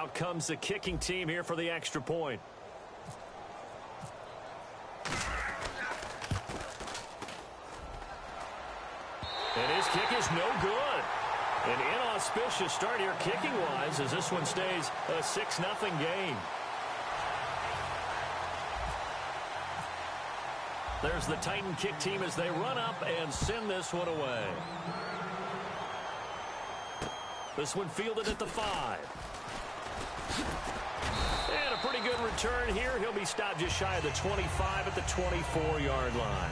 Out comes the kicking team here for the extra point. And his kick is no good. An inauspicious start here kicking-wise as this one stays a 6-0 game. There's the Titan kick team as they run up and send this one away. This one fielded at the 5. And a pretty good return here. He'll be stopped just shy of the 25 at the 24-yard line.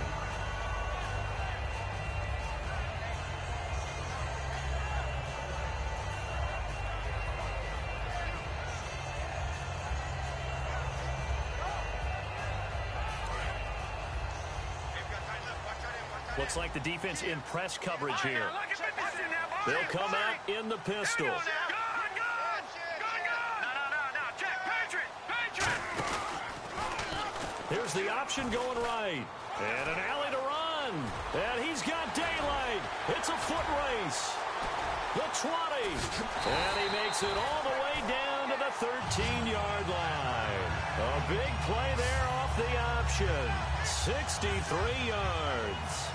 Looks like the defense in press coverage here. They'll come out in the pistol. Here's the option going right. And an alley to run. And he's got daylight. It's a foot race. The 20. And he makes it all the way down to the 13-yard line. A big play there off the option. 63 yards.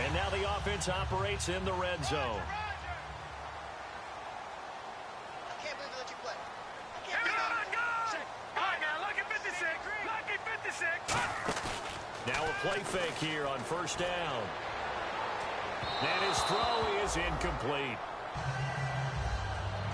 And now the offense operates in the red zone. Now a play fake here on first down. And his throw is incomplete.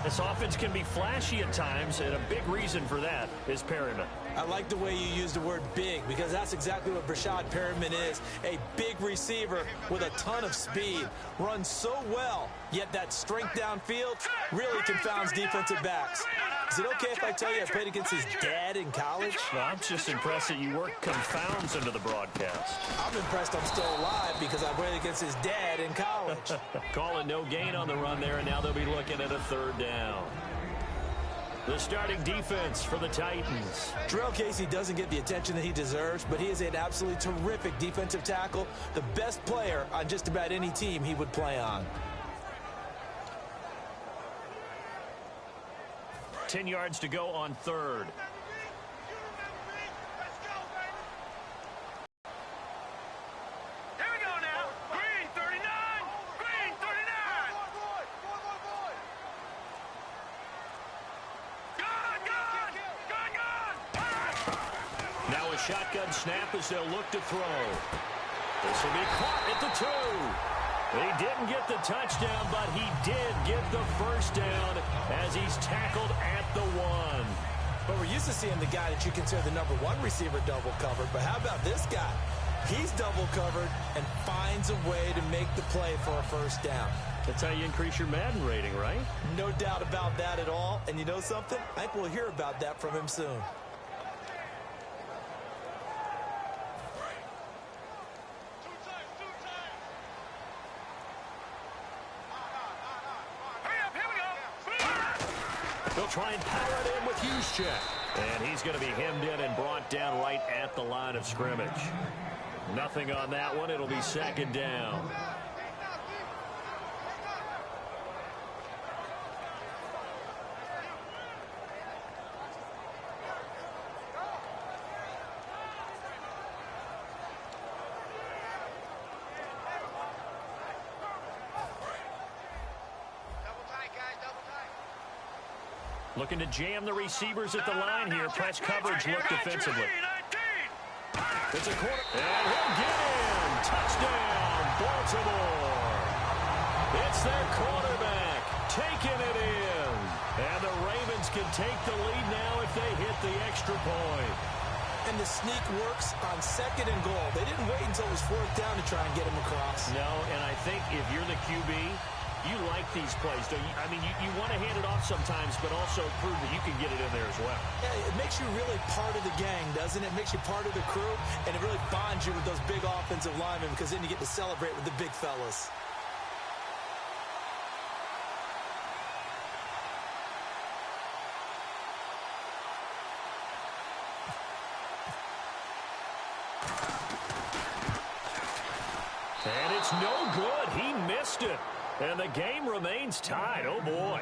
This offense can be flashy at times, and a big reason for that is Perryman. I like the way you use the word big, because that's exactly what Brashad Perryman is. A big receiver with a ton of speed. Runs so well, yet that strength downfield really confounds defensive backs. Is it okay if I tell you I played against his dad in college? Well, I'm just impressed that you work confounds into the broadcast. I'm impressed I'm still alive because I played against his dad in college. Call it no gain on the run there, and now they'll be looking at a third down. The starting defense for the Titans. Jarrell Casey doesn't get the attention that he deserves, but he is an absolutely terrific defensive tackle, the best player on just about any team he would play on. 10 yards to go on third. Here we go now. Green 39. Green 39. Gun. Now a shotgun snap as they'll look to throw. This will be caught at the 2. He didn't get the touchdown, but he did get the first down as he's tackled at the 1. But we're used to seeing the guy that you consider the number 1 receiver double covered. But how about this guy? He's double covered and finds a way to make the play for a first down. That's how you increase your Madden rating, right? No doubt about that at all. And you know something? I think we'll hear about that from him soon. They'll try and power it in with Juszczyk. And he's going to be hemmed in and brought down right at the line of scrimmage. Nothing on that one. It'll be second down. Looking to jam the receivers at the line here. Press coverage look defensively. It's a corner. And he'll get in. Touchdown, Baltimore. It's their quarterback taking it in. And the Ravens can take the lead now if they hit the extra point. And the sneak works on 2nd and goal. They didn't wait until it was 4th down to try and get him across. No, and I think if you're the QB, you like these plays, don't you? I mean, you want to hand it off sometimes, but also prove that you can get it in there as well. Yeah, it makes you really part of the gang, doesn't it? It makes you part of the crew, and it really bonds you with those big offensive linemen because then you get to celebrate with the big fellas. It's no good. He missed it. And the game remains tied. Oh, boy.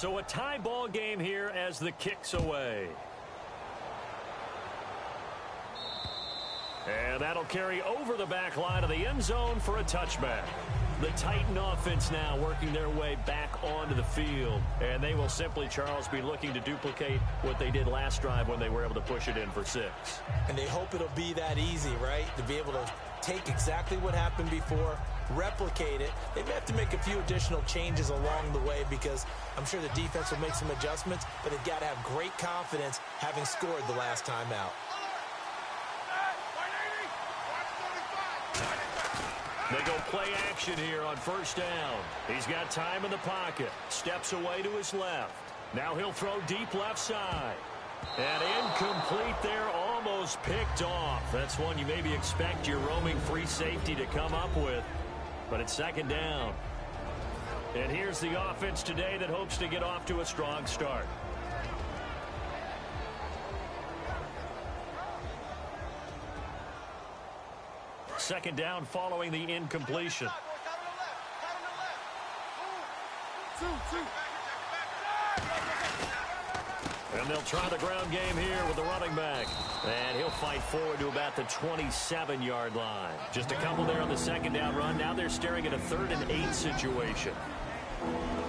So a tie ball game here as the kick's away. And that'll carry over the back line of the end zone for a touchback. The Titan offense now working their way back onto the field. And they will simply, Charles, be looking to duplicate what they did last drive when they were able to push it in for 6. And they hope it'll be that easy, right? To be able to take exactly what happened before, replicate it. They may have to make a few additional changes along the way because I'm sure the defense will make some adjustments, but they've got to have great confidence having scored the last time out. They go play action here on first down. He's got time in the pocket. Steps away to his left. Now he'll throw deep left side. And incomplete there, almost picked off. That's one you maybe expect your roaming free safety to come up with. But it's second down. And here's the offense today that hopes to get off to a strong start. Second down following the incompletion. And they'll try the ground game here with the running back. And he'll fight forward to about the 27-yard line. Just a couple there on the second down run. Now they're staring at a 3rd and 8 situation.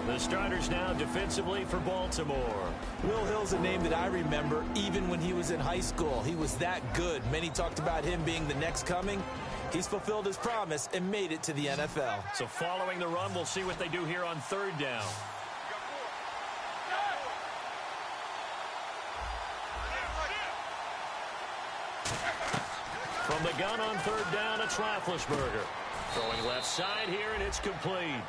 The starters now defensively for Baltimore. Will Hill's a name that I remember even when he was in high school. He was that good. Many talked about him being the next coming. He's fulfilled his promise and made it to the NFL. So following the run, we'll see what they do here on 3rd down. From the gun on 3rd down, it's Roethlisberger. Throwing left side here, and it's complete.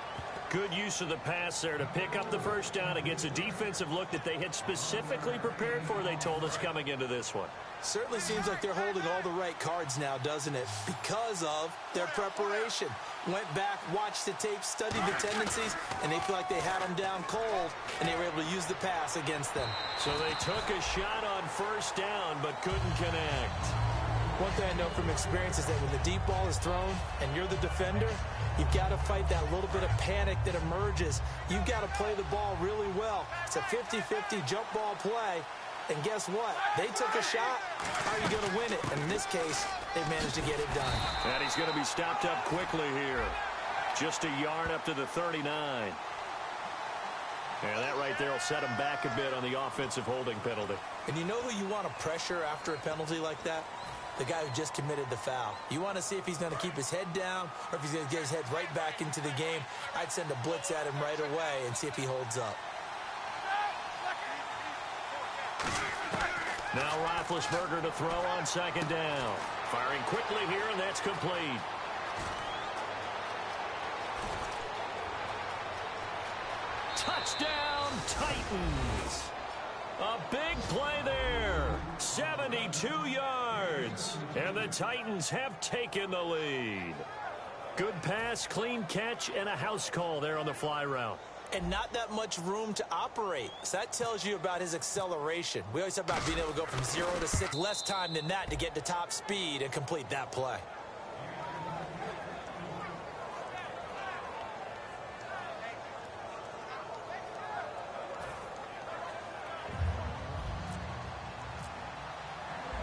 Good use of the pass there to pick up the first down against a defensive look that they had specifically prepared for, they told us, coming into this one. Certainly seems like they're holding all the right cards now, doesn't it? Because of their preparation. Went back, watched the tape, studied the tendencies, and they feel like they had them down cold, and they were able to use the pass against them. So they took a shot on first down, but couldn't connect. One thing I know from experience is that when the deep ball is thrown and you're the defender, you've got to fight that little bit of panic that emerges. You've got to play the ball really well. It's a 50-50 jump ball play. And guess what? They took a shot. How are you going to win it? And in this case, they managed to get it done. And he's going to be stopped up quickly here. Just a yard up to the 39. And that right there will set him back a bit on the offensive holding penalty. And you know who you want to pressure after a penalty like that? The guy who just committed the foul. You want to see if he's going to keep his head down or if he's going to get his head right back into the game. I'd send a blitz at him right away and see if he holds up. Now Roethlisberger to throw on second down. Firing quickly here, and that's complete. Touchdown, Titans. A big play there. 72 yards. And the Titans have taken the lead. Good pass, clean catch, and a house call there on the fly route. And not that much room to operate. So that tells you about his acceleration. We always talk about being able to go from 0 to 6. Less time than that to get to top speed and complete that play.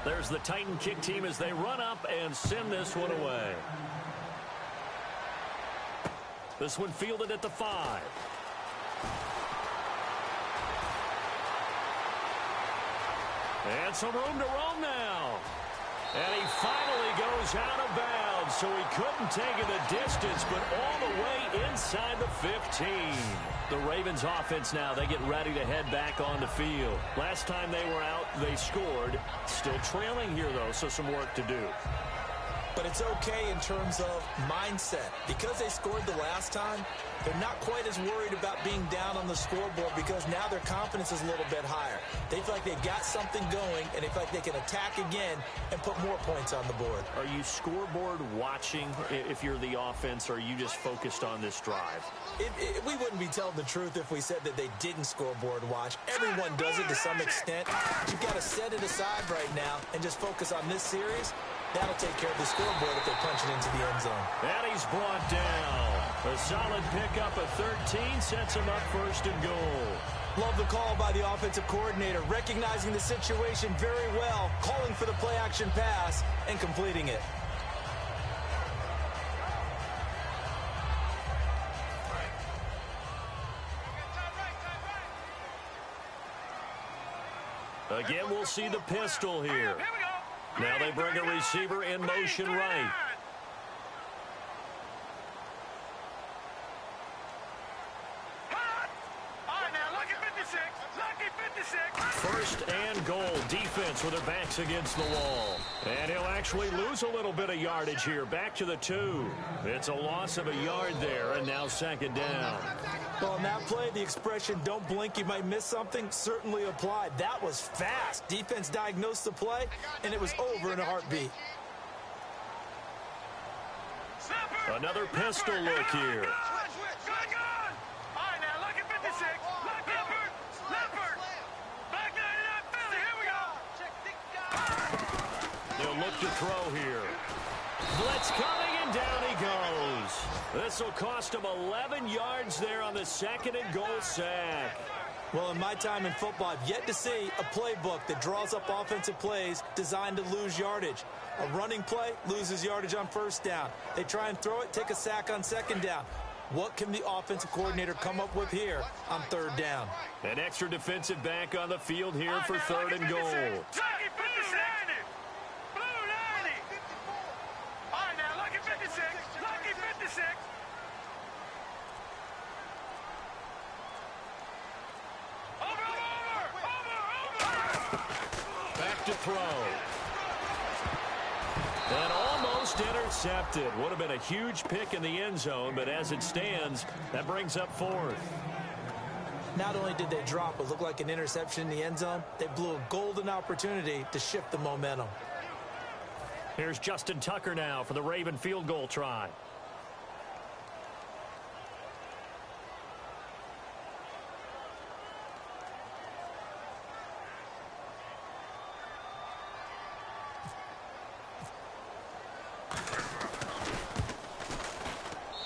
There's the Titan kick team as they run up and send this one away. This one fielded at the 5. And some room to roam now. And he finally goes out of bounds. And so he couldn't take it the distance, but all the way inside the 15. The Ravens offense now, they get ready to head back on the field. Last time they were out, they scored. Still trailing here, though, so some work to do. But it's okay in terms of mindset. Because they scored the last time, they're not quite as worried about being down on the scoreboard because now their confidence is a little bit higher. They feel like they've got something going, and they feel like they can attack again and put more points on the board. Are you scoreboard watching if you're the offense, or are you just focused on this drive? We wouldn't be telling the truth if we said that they didn't scoreboard watch. Everyone does it to some extent. You've got to set it aside right now and just focus on this series. That'll take care of the scoreboard if they punch it into the end zone. And he's brought down. A solid pickup of 13 sets him up first and goal. Love the call by the offensive coordinator, recognizing the situation very well, calling for the play-action pass, and completing it. Again, we'll see the pistol here. Now they bring a receiver in motion right. First and goal. Defense with their backs against the wall. And he'll actually lose a little bit of yardage here. Back to the 2. It's a loss of a yard there, and now second down. Well, in that play, the expression, don't blink, you might miss something, certainly applied. That was fast. Defense diagnosed the play, and it was over in a heartbeat. Another pistol look here. They'll look to throw here. Blitz coming, and down he goes. This will cost him 11 yards there on the second and goal sack. Well, in my time in football, I've yet to see a playbook that draws up offensive plays designed to lose yardage. A running play loses yardage on first down. They try and throw it, take a sack on second down. What can the offensive coordinator come up with here on third down? An extra defensive back on the field here for third and goal. Back to throw. And almost intercepted. Would have been a huge pick in the end zone, but as it stands, that brings up fourth. Not only did they drop what looked like an interception in the end zone, they blew a golden opportunity to shift the momentum. Here's Justin Tucker now for the Raven field goal try.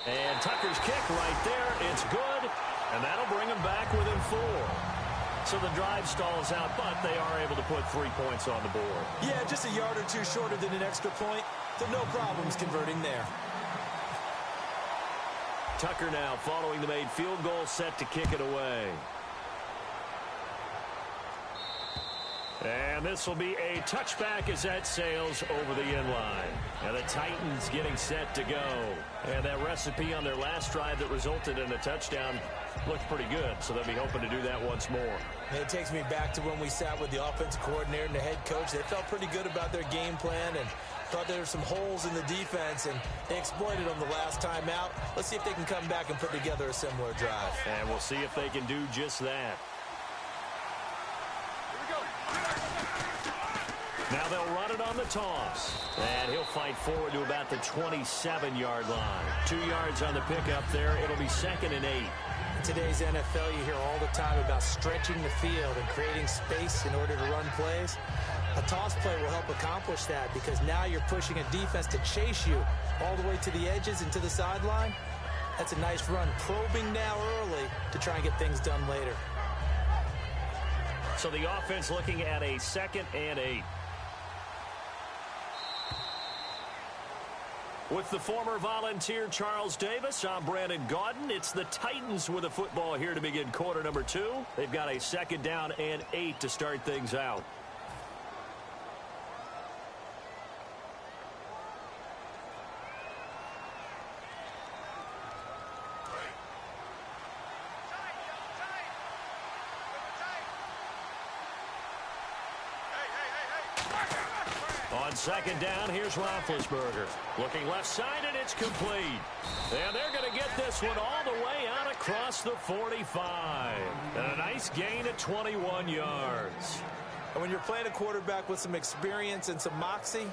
And Tucker's kick right there. It's good. And that'll bring him back within 4. So the drive stalls out, but they are able to put 3 points on the board. Yeah, just a yard or two shorter than an extra point. So no problems converting there. Tucker now following the made field goal, set to kick it away. And this will be a touchback as that sails over the end line. And the Titans getting set to go. And that recipe on their last drive that resulted in a touchdown looked pretty good, so they'll be hoping to do that once more. And it takes me back to when we sat with the offensive coordinator and the head coach. They felt pretty good about their game plan and thought there were some holes in the defense, and they exploited them the last time out. Let's see if they can come back and put together a similar drive. And we'll see if they can do just that. Now they'll run it on the toss. And he'll fight forward to about the 27-yard line. 2 yards on the pickup there. It'll be 2nd and 8. In today's NFL, you hear all the time about stretching the field and creating space in order to run plays. A toss play will help accomplish that because now you're pushing a defense to chase you all the way to the edges and to the sideline. That's a nice run. Probing now early to try and get things done later. So the offense looking at a 2nd and 8. With the former Volunteer Charles Davis, I'm Brandon Gaudin. It's the Titans with the football here to begin quarter number 2. They've got a 2nd down and 8 to start things out. On second down, here's Roethlisberger. Looking left side, and it's complete. And they're going to get this one all the way out across the 45. And a nice gain of 21 yards. And when you're playing a quarterback with some experience and some moxie,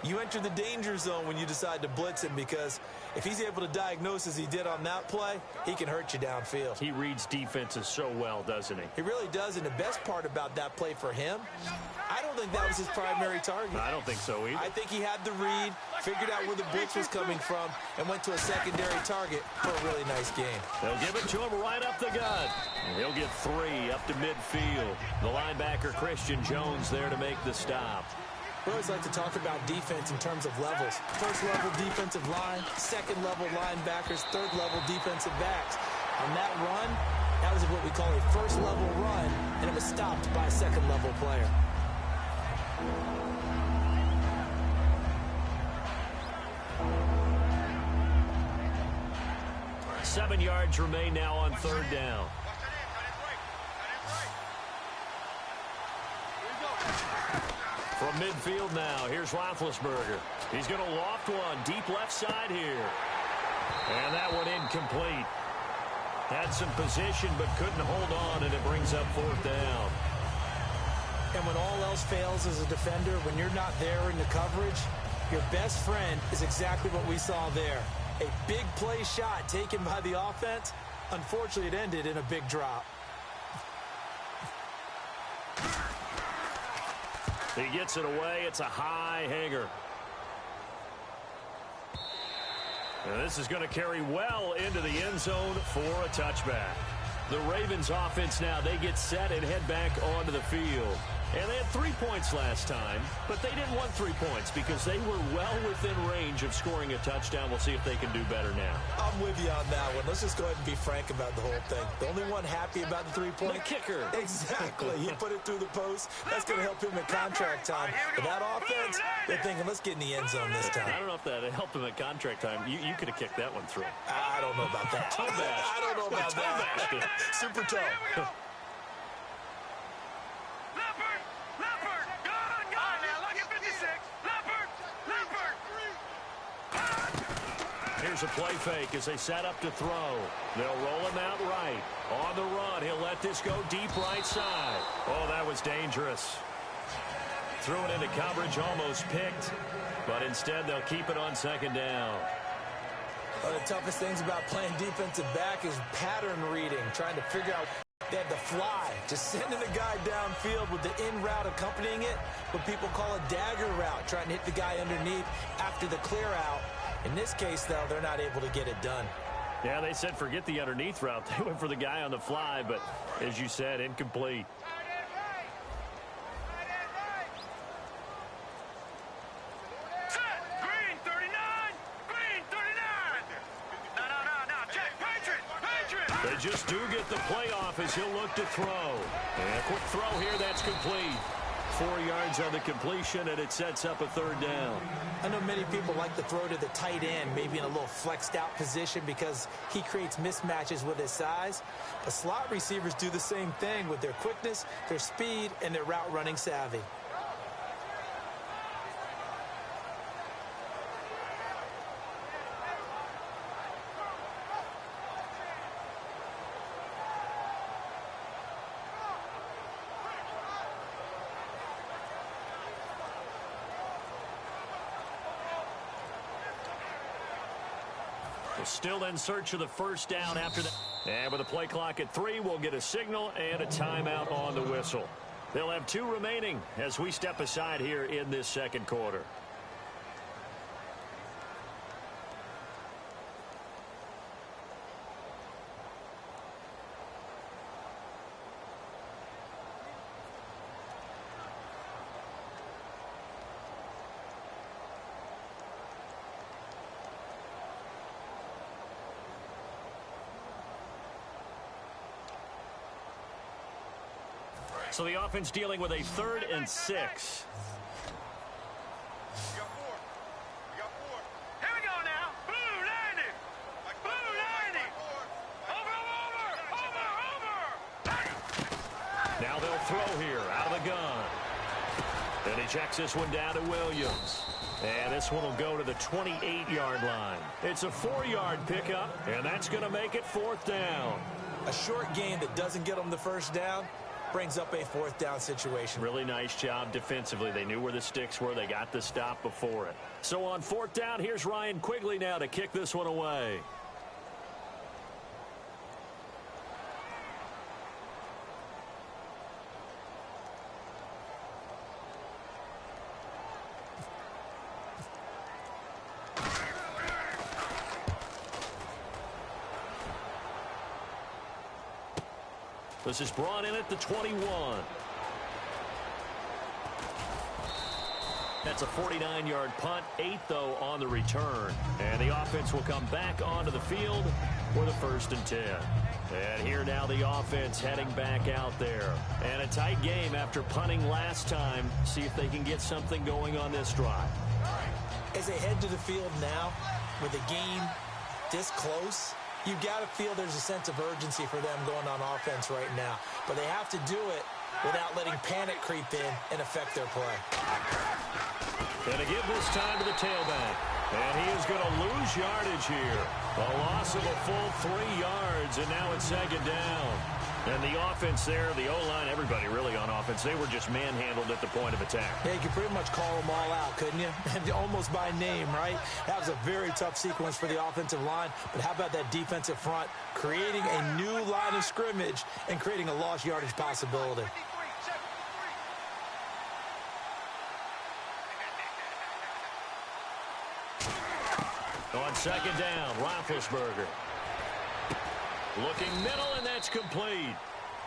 you enter the danger zone when you decide to blitz him, because if he's able to diagnose as he did on that play, he can hurt you downfield. He reads defenses so well, doesn't he? He really does, and the best part about that play for him, I don't think that was his primary target. I don't think so either. I think he had the read, figured out where the blitz was coming from, and went to a secondary target for a really nice game. They'll give it to him right up the gut. He'll get 3 up to midfield. The linebacker, Christian Jones, there to make the stop. We always like to talk about defense in terms of levels. First level defensive line, second level linebackers, third level defensive backs. On that run, that was what we call a first level run, and it was stopped by a second level player. Seven yards remain now on third down. From midfield now, here's Roethlisberger. He's going to loft one deep left side here. And that one incomplete. Had some position but couldn't hold on, and it brings up fourth down. And when all else fails as a defender, when you're not there in the coverage, your best friend is exactly what we saw there. A big play shot taken by the offense. Unfortunately, it ended in a big drop. He gets it away. It's a high hanger. And this is going to carry well into the end zone for a touchback. The Ravens offense now, they get set and head back onto the field. And they had 3 points last time, but they didn't want 3 points because they were well within range of scoring a touchdown. We'll see if they can do better now. I'm with you on that one. Let's just go ahead and be frank about the whole thing. The only one happy about the 3-point? The kicker. Exactly. He put it through the post. That's going to help him at contract time. But that offense, they're thinking, let's get in the end zone this time. I don't know if that helped him at contract time. You could have kicked that one through. I don't know about that. Toe bash. I don't know about that. Super toe. Here's a play fake as they set up to throw. They'll roll him out right. On the run, he'll let this go deep right side. Oh, that was dangerous. Threw it into coverage, almost picked. But instead, they'll keep it on second down. One of the toughest things about playing defensive back is pattern reading, trying to figure out. They had the fly, just sending the guy downfield with the in route accompanying it, what people call a dagger route, trying to hit the guy underneath after the clear out. In this case, though, they're not able to get it done. Yeah, they said forget the underneath route. They went for the guy on the fly, but as you said, incomplete. Green 39! Green 39! No, Jack, Patriot! They just do get the play off as he'll look to throw. And a quick throw here, that's complete. 4 yards on the completion, and it sets up a third down. I know many people like to throw to the tight end, maybe in a little flexed out position because he creates mismatches with his size. But slot receivers do the same thing with their quickness, their speed, and their route running savvy. Still in search of the first down after that. And with a play clock at 3, we'll get a signal and a timeout on the whistle. They'll have 2 remaining as we step aside here in this second quarter. So the offense dealing with a 3rd and 6. We got 4. Here we go now. Blue 90. Blue 90. Over. Now they'll throw here out of the gun. And he checks this one down to Williams. And this one will go to the 28-yard line. It's a 4-yard pickup, and that's going to make it 4th down. A short gain that doesn't get them the first down brings up a 4th down situation. Really nice job defensively. They knew where the sticks were. They got the stop before it. So on 4th down, here's Ryan Quigley now to kick this one away. This is brought in at the 21. That's a 49-yard punt, 8 though on the return. And the offense will come back onto the field for the 1st and 10. And here now the offense heading back out there. And a tight game after punting last time. See if they can get something going on this drive. As they head to the field now with a game this close, you've got to feel there's a sense of urgency for them going on offense right now. But they have to do it without letting panic creep in and affect their play. And to give this time to the tailback. And he is going to lose yardage here. A loss of a full 3 yards, and now it's 2nd down. And the offense there, the O-line, everybody really on offense, they were just manhandled at the point of attack. Yeah, you could pretty much call them all out, couldn't you? Almost by name, right? That was a very tough sequence for the offensive line. But how about that defensive front creating a new line of scrimmage and creating a lost yardage possibility? On 2nd down, Roethlisberger. Looking middle, and that's complete.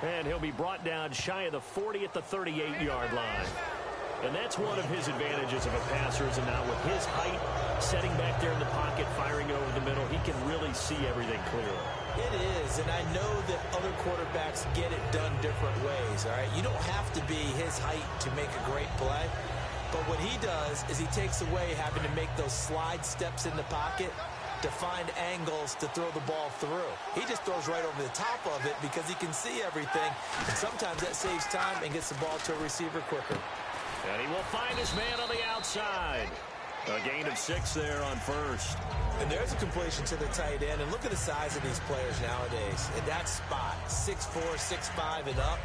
And he'll be brought down shy of the 40 at the 38-yard line. And that's one of his advantages of a passer, is not with his height, setting back there in the pocket, firing over the middle. He can really see everything clearly. It is, and I know that other quarterbacks get it done different ways, all right? You don't have to be his height to make a great play. But what he does is he takes away having to make those slide steps in the pocket to find angles to throw the ball through. He just throws right over the top of it because he can see everything. And sometimes that saves time and gets the ball to a receiver quicker. And he will find his man on the outside. A gain of 6 there on 1st. And there's a completion to the tight end. And look at the size of these players nowadays. In that spot, 6'4", 6'5", and up.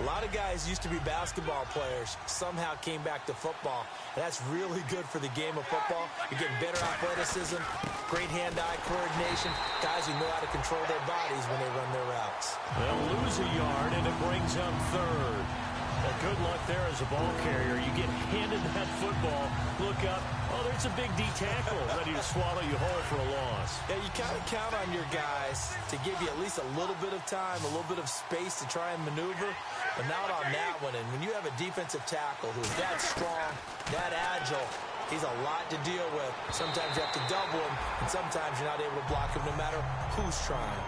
A lot of guys used to be basketball players, somehow came back to football. That's really good for the game of football. You're getting better athleticism, great hand-eye coordination, guys who know how to control their bodies when they run their routes. They'll lose a yard, and it brings up 3rd. Good luck there as a ball carrier. You get handed that football, look up, oh, there's a big D tackle ready to swallow you whole for a loss. Yeah, you kind of count on your guys to give you at least a little bit of time, a little bit of space to try and maneuver, but not on that one. And when you have a defensive tackle who's that strong, that agile, he's a lot to deal with. Sometimes you have to double him, and sometimes you're not able to block him no matter who's trying.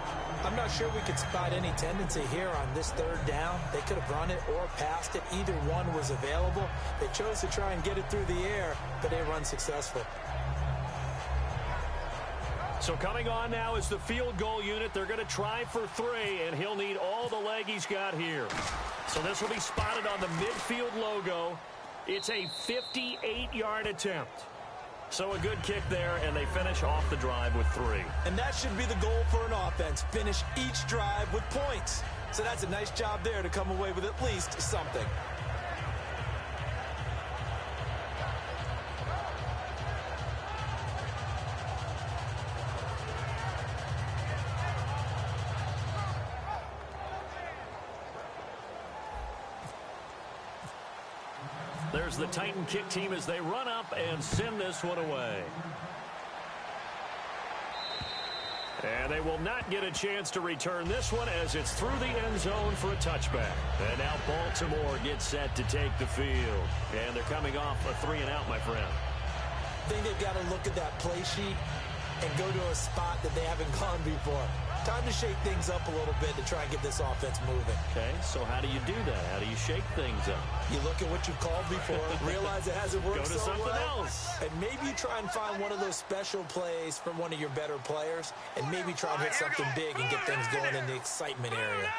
I'm not sure we could spot any tendency here on this 3rd down. They could have run it or passed it. Either one was available. They chose to try and get it through the air, but they run successful. So coming on now is the field goal unit. They're going to try for 3, and he'll need all the leg he's got here. So this will be spotted on the midfield logo. It's a 58-yard attempt. So a good kick there, and they finish off the drive with 3. And that should be the goal for an offense. Finish each drive with points. So that's a nice job there to come away with at least something. There's the Titan kick team as they run up and send this one away. And they will not get a chance to return this one as it's through the end zone for a touchback. And now Baltimore gets set to take the field. And they're coming off a 3-and-out, my friend. I think they've got to look at that play sheet and go to a spot that they haven't gone before. Time to shake things up a little bit to try and get this offense moving. Okay, so how do you do that? How do you shake things up? You look at what you've called before, realize it hasn't worked so well. Go to something else. And maybe you try and find one of those special plays from one of your better players, and maybe try and hit something big and get things going in the excitement area.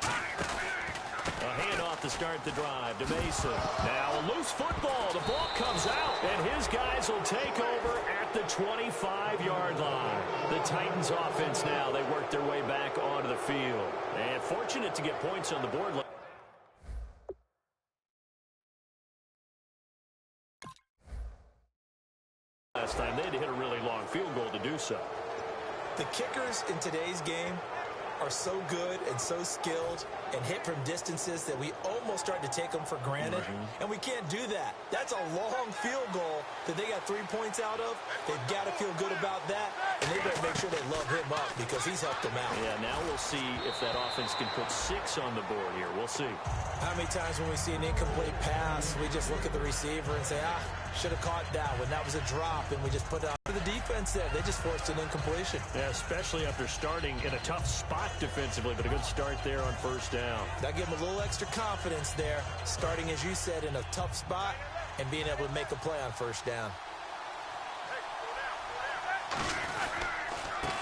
A handoff to to start the drive to Mason. Now a loose football. The ball comes out, and his guys will take over at the 25-yard line. The Titans offense now, they work their way back onto the field. And fortunate to get points on the board. Last time they had to hit a really long field goal to do so. The kickers in today's game are so good and so skilled and hit from distances that we almost start to take them for granted. And we can't do that. That's a long field goal that they got 3 points out of. They've got to feel good about that, and they better make sure they love him up because he's helped them out. Yeah, now we'll see if that offense can put 6 on the board here. We'll see. How many times when we see an incomplete pass, we just look at the receiver and say, should have caught that one. That was a drop, and we just put it on the defense there. They just forced an incompletion. Yeah, especially after starting in a tough spot defensively, but a good start there on first down. That gave them a little extra confidence there, starting, as you said, in a tough spot and being able to make a play on first down.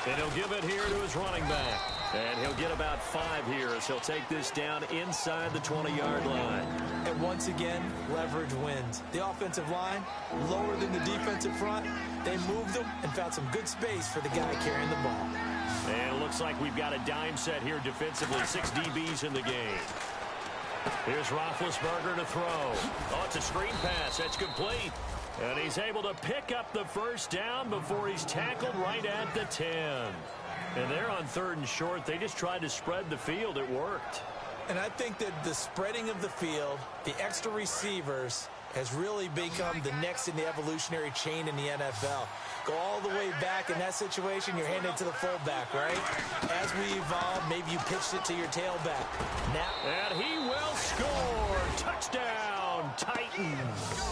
And he'll give it here to his running back. And he'll get about 5 here as he'll take this down inside the 20-yard line. And once again, leverage wins. The offensive line, lower than the defensive front. They moved them and found some good space for the guy carrying the ball. And it looks like we've got a dime set here defensively. 6 DBs in the game. Here's Roethlisberger to throw. Oh, it's a screen pass. That's complete. And he's able to pick up the first down before he's tackled right at the 10. And they're on 3rd and short. They just tried to spread the field. It worked. And I think that the spreading of the field, the extra receivers, has really become the next in the evolutionary chain in the NFL. Go all the way back in that situation, you're handing it to the fullback, right? As we evolve, maybe you pitched it to your tailback. Now, and he will score. Touchdown, Titans.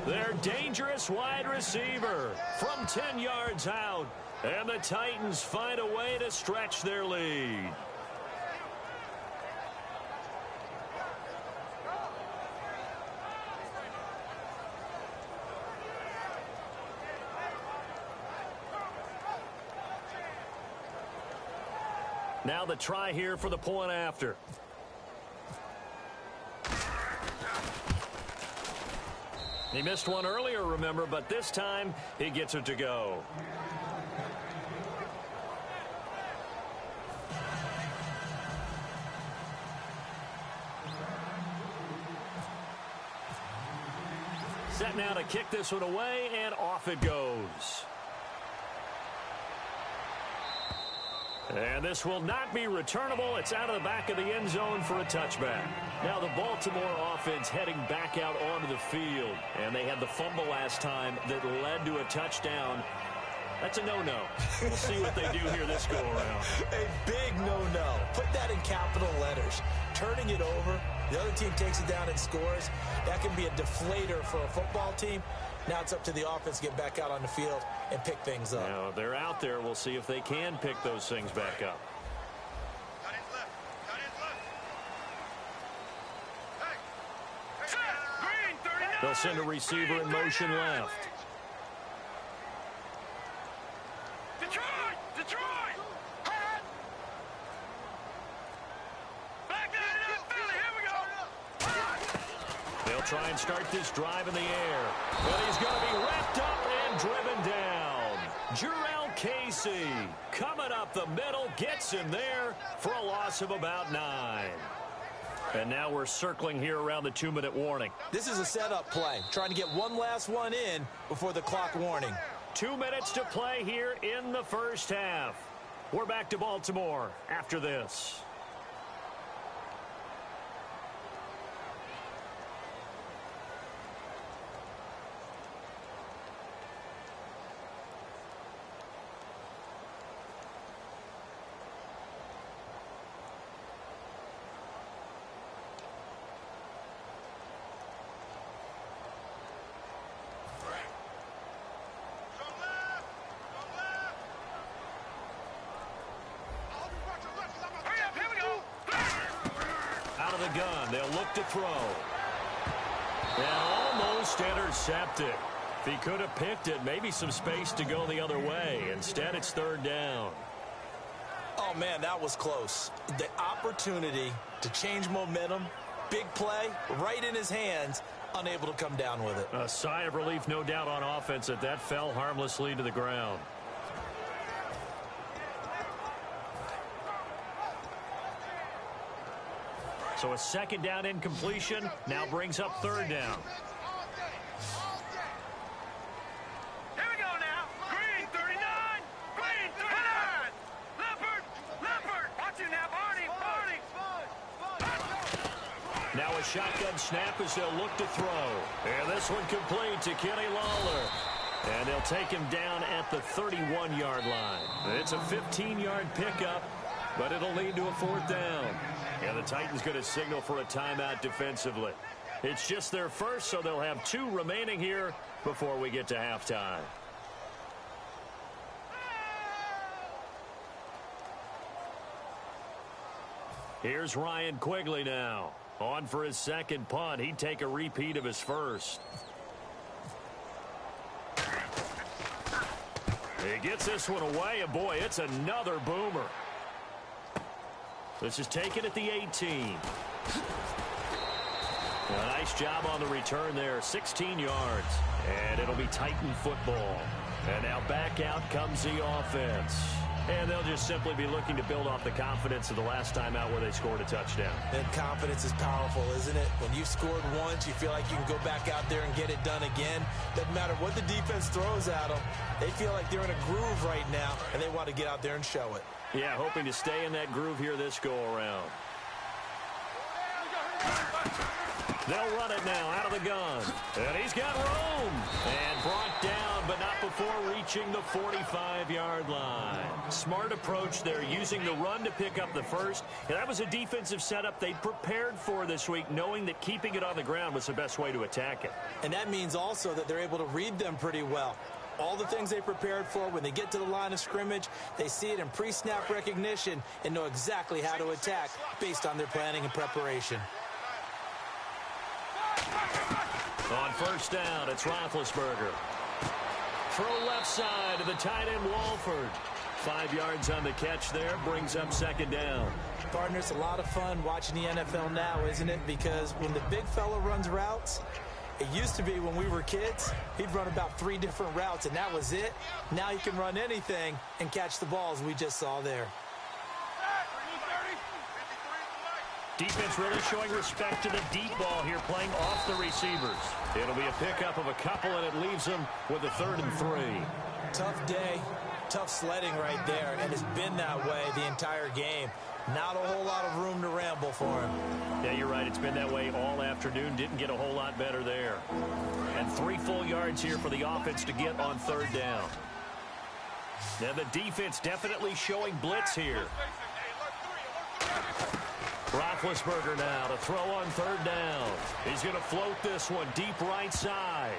Their dangerous wide receiver from 10 yards out. And the Titans find a way to stretch their lead. Now the try here for the point after. He missed one earlier, remember, but this time he gets it to go. Set now to kick this one away, and off it goes. And this will not be returnable. It's out of the back of the end zone for a touchback. Now the Baltimore offense heading back out onto the field. And they had the fumble last time that led to a touchdown. That's a no-no. We'll see what they do here this go-around. A big no-no. Put that in capital letters. Turning it over, the other team takes it down and scores. That can be a deflator for a football team. Now it's up to the offense to get back out on the field and pick things up. Now they're out there. We'll see if they can pick those things back up. They'll send a receiver in motion left. They'll try and start this drive in the air. But he's going to be wrapped up and driven down. Jurrell Casey coming up the middle, gets him there for a loss of about 9. And now we're circling here around the 2-minute warning. This is a setup play, trying to get one last one in before the clock warning. 2 minutes to play here in the first half. We're back to Baltimore after this. The gun. They'll look to throw. And almost intercepted. If he could have picked it, maybe some space to go the other way. Instead, it's 3rd down. Oh, man, that was close. The opportunity to change momentum Big play, right in his hands, unable to come down with it. A sigh of relief, no doubt, on offense that fell harmlessly to the ground. So a second down incompletion now brings up third down. Here we go now. Green 39. Green 39. Leopard. Watch it now, Barney. Now a shotgun snap as they'll look to throw. And this one complete to Kenny Lawler. And they'll take him down at the 31-yard line. It's a 15-yard pickup, but it'll lead to a fourth down. And the Titans going to signal for a timeout defensively. It's just their first, so they'll have 2 remaining here before we get to halftime. Here's Ryan Quigley now. On for his second punt. He'd take a repeat of his first. He gets this one away, and boy, it's another boomer. This is taken at the 18. A nice job on the return there, 16 yards. And it'll be Titan football. And now back out comes the offense. And they'll just simply be looking to build off the confidence of the last time out where they scored a touchdown. And confidence is powerful, isn't it? When you've scored once, you feel like you can go back out there and get it done again. Doesn't matter what the defense throws at them. They feel like they're in a groove right now, and they want to get out there and show it. Yeah, hoping to stay in that groove here this go-around. They'll run it now out of the gun. And he's got room. And brought down, but not before reaching the 45-yard line. Smart approach there, using the run to pick up the first. And that was a defensive setup they prepared for this week, knowing that keeping it on the ground was the best way to attack it. And that means also that they're able to read them pretty well. All the things they prepared for, when they get to the line of scrimmage, they see it in pre-snap recognition and know exactly how to attack based on their planning and preparation. On first down, it's Roethlisberger. Throw left side to the tight end, Walford. 5 yards on the catch there, brings up second down. Partner, it's a lot of fun watching the NFL now, isn't it? Because when the big fella runs routes, it used to be when we were kids, he'd run about 3 different routes, and that was it. Now he can run anything and catch the balls we just saw there. Defense really showing respect to the deep ball here, playing off the receivers. It'll be a pickup of a couple, and it leaves them with a 3rd and 3. Tough day, tough sledding right there, and it's been that way the entire game. Not a whole lot of room to ramble for him. Yeah, you're right. It's been that way all afternoon. Didn't get a whole lot better there. And 3 full yards here for the offense to get on 3rd down. Now the defense definitely showing blitz here. Roethlisberger now to throw on 3rd down. He's going to float this one deep right side.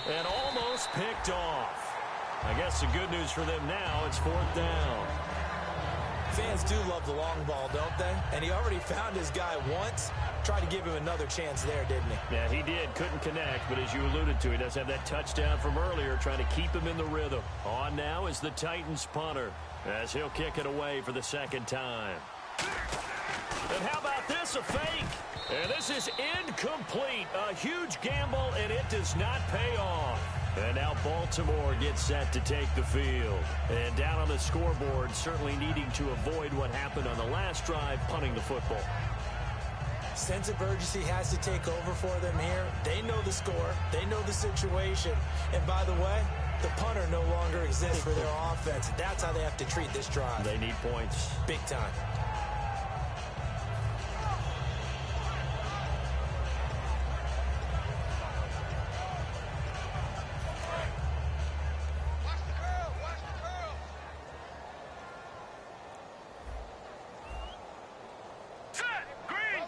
And almost picked off. I guess the good news for them now, it's 4th down. Fans do love the long ball, don't they? And he already found his guy once. Tried to give him another chance there, didn't he? Yeah, he did. Couldn't connect, but as you alluded to, he does have that touchdown from earlier, trying to keep him in the rhythm. On now is the Titans punter, as he'll kick it away for the 2nd time. And how about this, a fake? And this is incomplete. A huge gamble, and it does not pay off. And now Baltimore gets set to take the field. And down on the scoreboard, certainly needing to avoid what happened on the last drive, punting the football. Sense of urgency has to take over for them here. They know the score. They know the situation. And by the way, the punter no longer exists for their offense. That's how they have to treat this drive. They need points. Big time.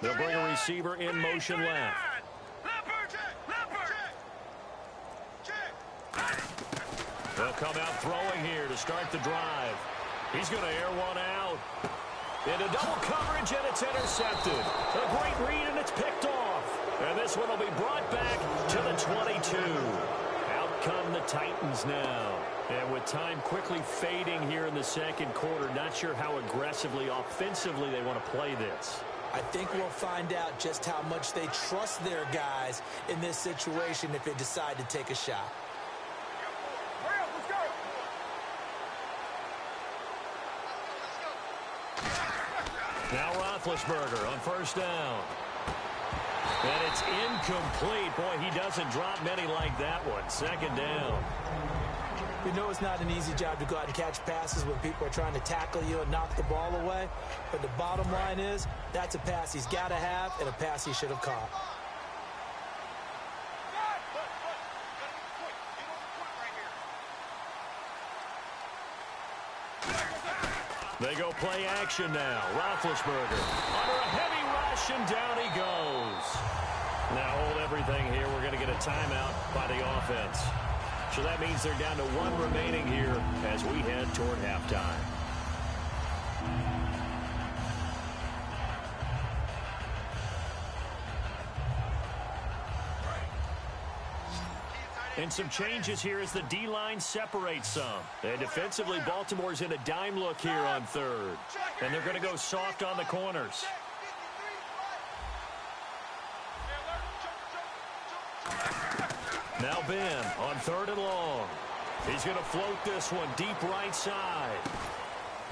They'll bring a receiver in motion left. They'll come out throwing here to start the drive. He's going to air one out. Into double coverage, and it's intercepted. A great read, and it's picked off. And this one will be brought back to the 22. Out come the Titans now. And with time quickly fading here in the 2nd quarter, not sure how aggressively, offensively they want to play this. I think we'll find out just how much they trust their guys in this situation if they decide to take a shot. Now Roethlisberger on first down. And it's incomplete. Boy, he doesn't drop many like that one. Second down. We know it's not an easy job to go out and catch passes when people are trying to tackle you and knock the ball away. But the bottom line is, that's a pass he's got to have and a pass he should have caught. They go play action now. Roethlisberger under a heavy rush, and down he goes. Now hold everything here. We're going to get a timeout by the offense. So that means they're down to one remaining here as we head toward halftime. And some changes here as the D-line separates some. And defensively, Baltimore's in a dime look here on third. And they're going to go soft on the corners. Now Ben on third and long. He's going to float this one deep right side.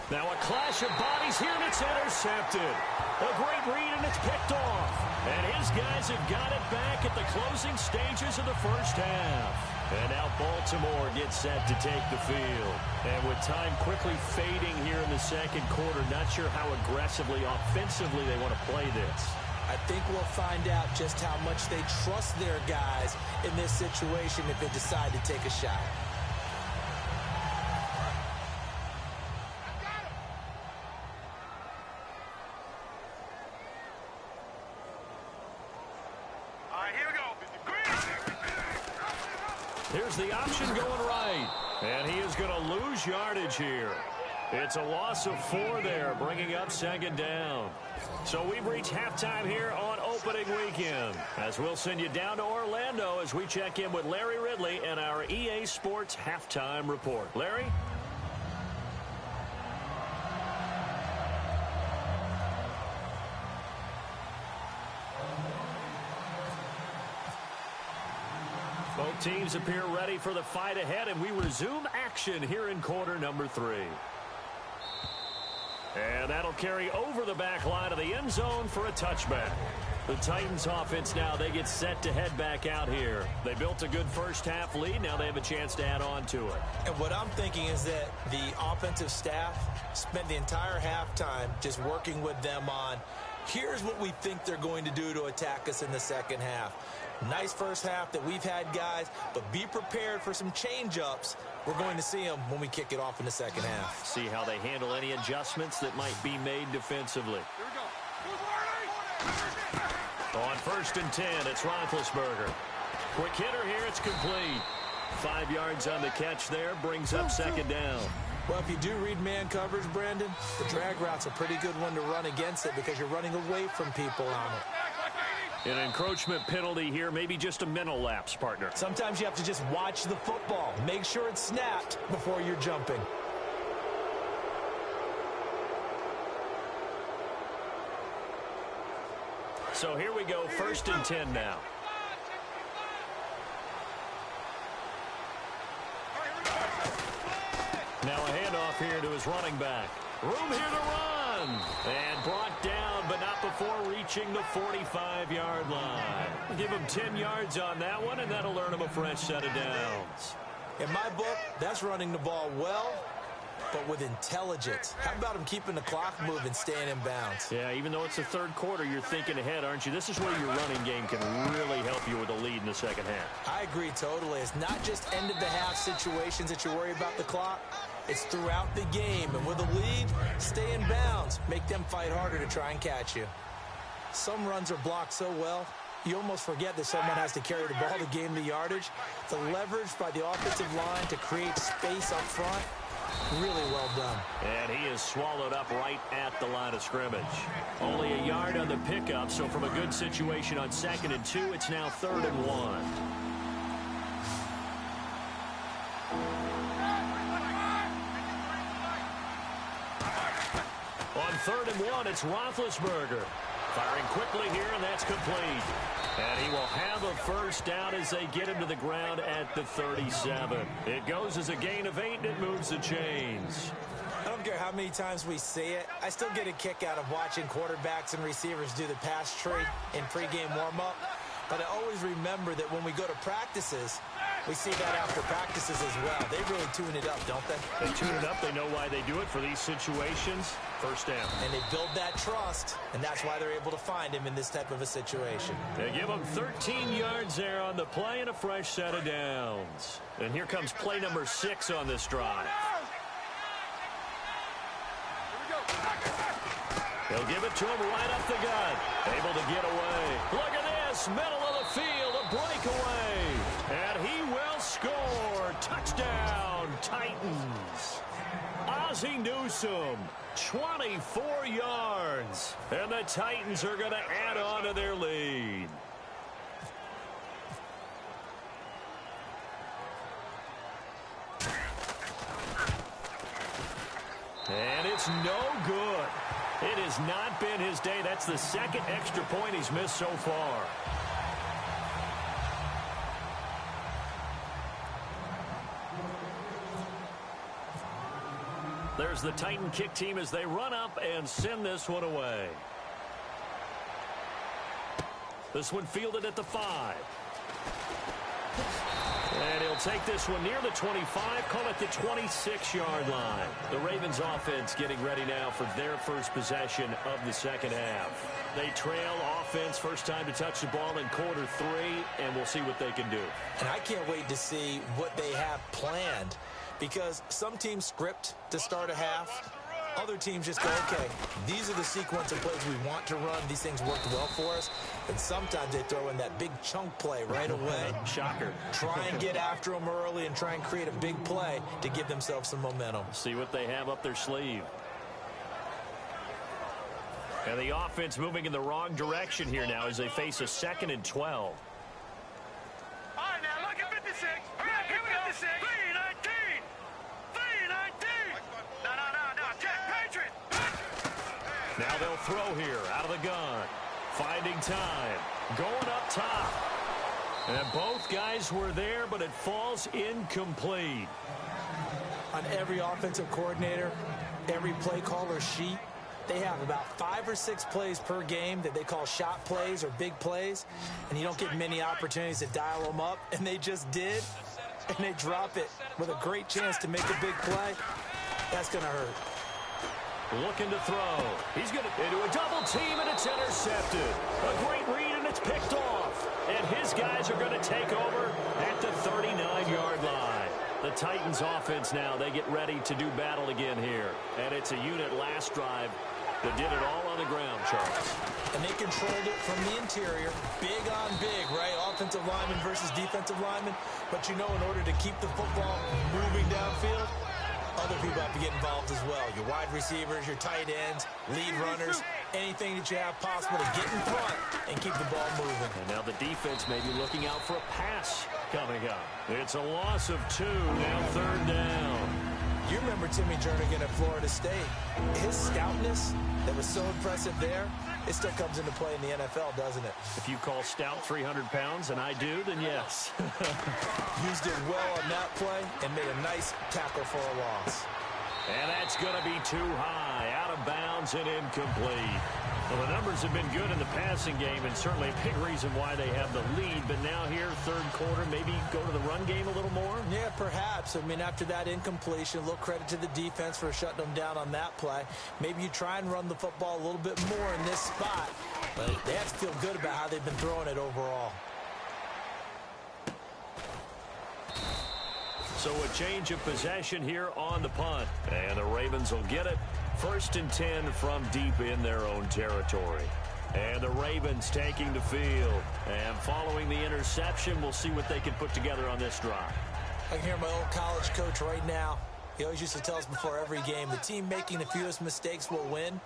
Now a clash of bodies here, and it's intercepted. A great read, and it's picked off. And his guys have got it back at the closing stages of the first half. And now Baltimore gets set to take the field. And with time quickly fading here in the second quarter, not sure how aggressively, offensively they want to play this. I think we'll find out just how much they trust their guys in this situation if they decide to take a shot. Here's the option going right. And he is going to lose yardage here. It's a loss of 4 there, bringing up second down. So we've reached halftime here on opening weekend, as we'll send you down to Orlando as we check in with Larry Ridley and our EA Sports Halftime Report. Larry? Both teams appear ready for the fight ahead, and we resume action here in quarter number 3. And that'll carry over the back line of the end zone for a touchback. The Titans offense now, they get set to head back out here. They built a good first half lead. Now they have a chance to add on to it. And what I'm thinking is that the offensive staff spent the entire halftime just working with them on, here's what we think they're going to do to attack us in the second half. Nice first half that we've had, guys, but be prepared for some change-ups. We're going to see them when we kick it off in the second half. See how they handle any adjustments that might be made defensively. On first and 10, it's Roethlisberger. Quick hitter here, it's complete. 5 yards on the catch there, brings up second down. Well, if you do read man coverage, Brandon, the drag route's a pretty good one to run against it because you're running away from people on it. An encroachment penalty here, maybe just a mental lapse, partner. Sometimes you have to just watch the football. Make sure it's snapped before you're jumping. So here we go, first and 10 now. Now a handoff here to his running back. Room here to run. And brought down, but not before reaching the 45-yard line. Give him 10 yards on that one, and that'll earn him a fresh set of downs. In my book, that's running the ball well, but with intelligence. How about him keeping the clock moving, staying in bounds? Yeah, even though it's the third quarter, you're thinking ahead, aren't you? This is where your running game can really help you with a lead in the second half. I agree totally. It's not just end-of-the-half situations that you worry about the clock. It's throughout the game. And with a lead, stay in bounds. Make them fight harder to try and catch you. Some runs are blocked so well, you almost forget that someone has to carry the ball to gain the yardage. The leverage by the offensive line to create space up front, really well done. And he is swallowed up right at the line of scrimmage. Only a yard on the pickup, so from a good situation on 2nd and 2, it's now 3rd and 1. On 3rd and 1, it's Roethlisberger. Firing quickly here, and that's complete. And he will have a first down as they get him to the ground at the 37. It goes as a gain of 8, and it moves the chains. I don't care how many times we see it. I still get a kick out of watching quarterbacks and receivers do the pass tree in pregame warm-up. But I always remember that when we go to practices, we see that after practices as well. They really tune it up, don't they? They tune it up. They know why they do it for these situations. First down. And they build that trust, and that's why they're able to find him in this type of a situation. They give him 13 yards there on the play and a fresh set of downs. And here comes play number 6 on this drive. They'll give it to him right up the gut. Able to get away. Look at this. Middle of the field. A breakaway. And he will score. Touchdown, Titans. Ozzie Newsome, 24 yards. And the Titans are going to add on to their lead. And it's no good. It has not been his day. That's the second extra point he's missed so far. There's the Titan kick team as they run up and send this one away. This one fielded at the 5. And he'll take this one near the 25, call it the 26-yard line. The Ravens offense getting ready now for their first possession of the second half. They trail offense, first time to touch the ball in quarter 3, and we'll see what they can do. And I can't wait to see what they have planned, because some teams script to start a half. Other teams just go, okay, these are the sequence of plays we want to run. These things worked well for us. And sometimes they throw in that big chunk play right away. Shocker. Try and get after them early and try and create a big play to give themselves some momentum. See what they have up their sleeve. And the offense moving in the wrong direction here now as they face a 2nd and 12. All right, now look at 56. Hurry up, here we go. 56. 319. 319. No, Jack Patriot. Now they'll throw here out of the gun. Finding time. Going up top. And both guys were there, but it falls incomplete. On every offensive coordinator, every play caller sheet, they have about 5 or 6 plays per game that they call shot plays or big plays, and you don't get many opportunities to dial them up, and they just did, and they drop it with a great chance to make a big play. That's going to hurt. Looking to throw. He's going to into a double team, and it's intercepted. A great read, and it's picked off. And his guys are going to take over at the 39-yard line. The Titans offense now, they get ready to do battle again here. And it's a unit last drive that did it all on the ground, Charles. And they controlled it from the interior. Big on big, right? Offensive lineman versus defensive lineman. But you know, in order to keep the football moving downfield, other people have to get involved as well. Your wide receivers, your tight ends, lead runners, anything that you have possible to get in front and keep the ball moving. And now the defense may be looking out for a pass coming up. It's a loss of 2, now 3rd down. You remember Timmy Jernigan at Florida State. His stoutness that was so impressive there, it still comes into play in the NFL, doesn't it? If you call stout 300 pounds, and I do, then yes. Used it well on that play and made a nice tackle for a loss. And that's going to be too high, out of bounds and incomplete. Well, the numbers have been good in the passing game, and certainly a big reason why they have the lead. But now here, 3rd quarter, maybe go to the run game a little more? Yeah, perhaps. I mean, after that incompletion, a little credit to the defense for shutting them down on that play. Maybe you try and run the football a little bit more in this spot. But they have to feel good about how they've been throwing it overall. So a change of possession here on the punt. And the Ravens will get it. 1st and 10 from deep in their own territory. And the Ravens taking the field. And following the interception, we'll see what they can put together on this drive. I can hear my old college coach right now. He always used to tell us before every game, the team making the fewest mistakes will win.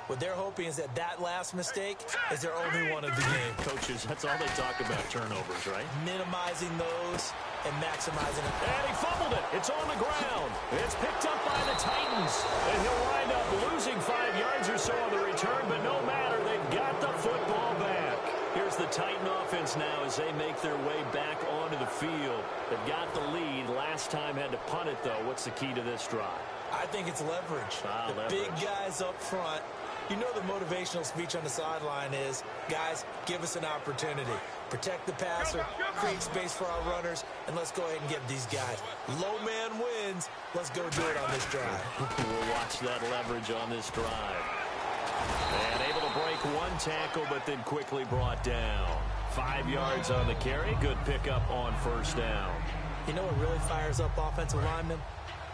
What they're hoping is that that last mistake is their only one of the game. Coaches, that's all they talk about, turnovers, right? Minimizing those and maximizing it. And he fumbled it. It's on the ground. It's picked up by the Titans. And he'll wind up losing 5 yards or so on the return, but no matter. They've got the the Titan offense now as they make their way back onto the field. They've got the lead. Last time had to punt it, though. What's the key to this drive? I think it's leverage. Leverage. Big guys up front. You know the motivational speech on the sideline is, guys, give us an opportunity. Protect the passer, create space for our runners, and let's go ahead and give these guys. Low man wins. Let's go do it on this drive. We'll watch that leverage on this drive. And able to break one tackle, but then quickly brought down. 5 yards on the carry. Good pickup on first down. You know what really fires up offensive linemen?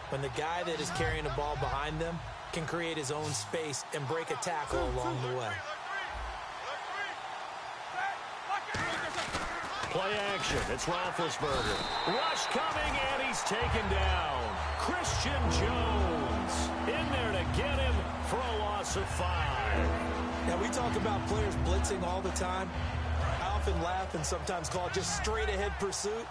When the guy that is carrying the ball behind them can create his own space and break a tackle along the way. Play action. It's Roethlisberger. Rush coming, and he's taken down. Christian Jones in there to get him for a loss of 5. Now, we talk about players blitzing all the time. I often laugh and sometimes call it just straight-ahead pursuit.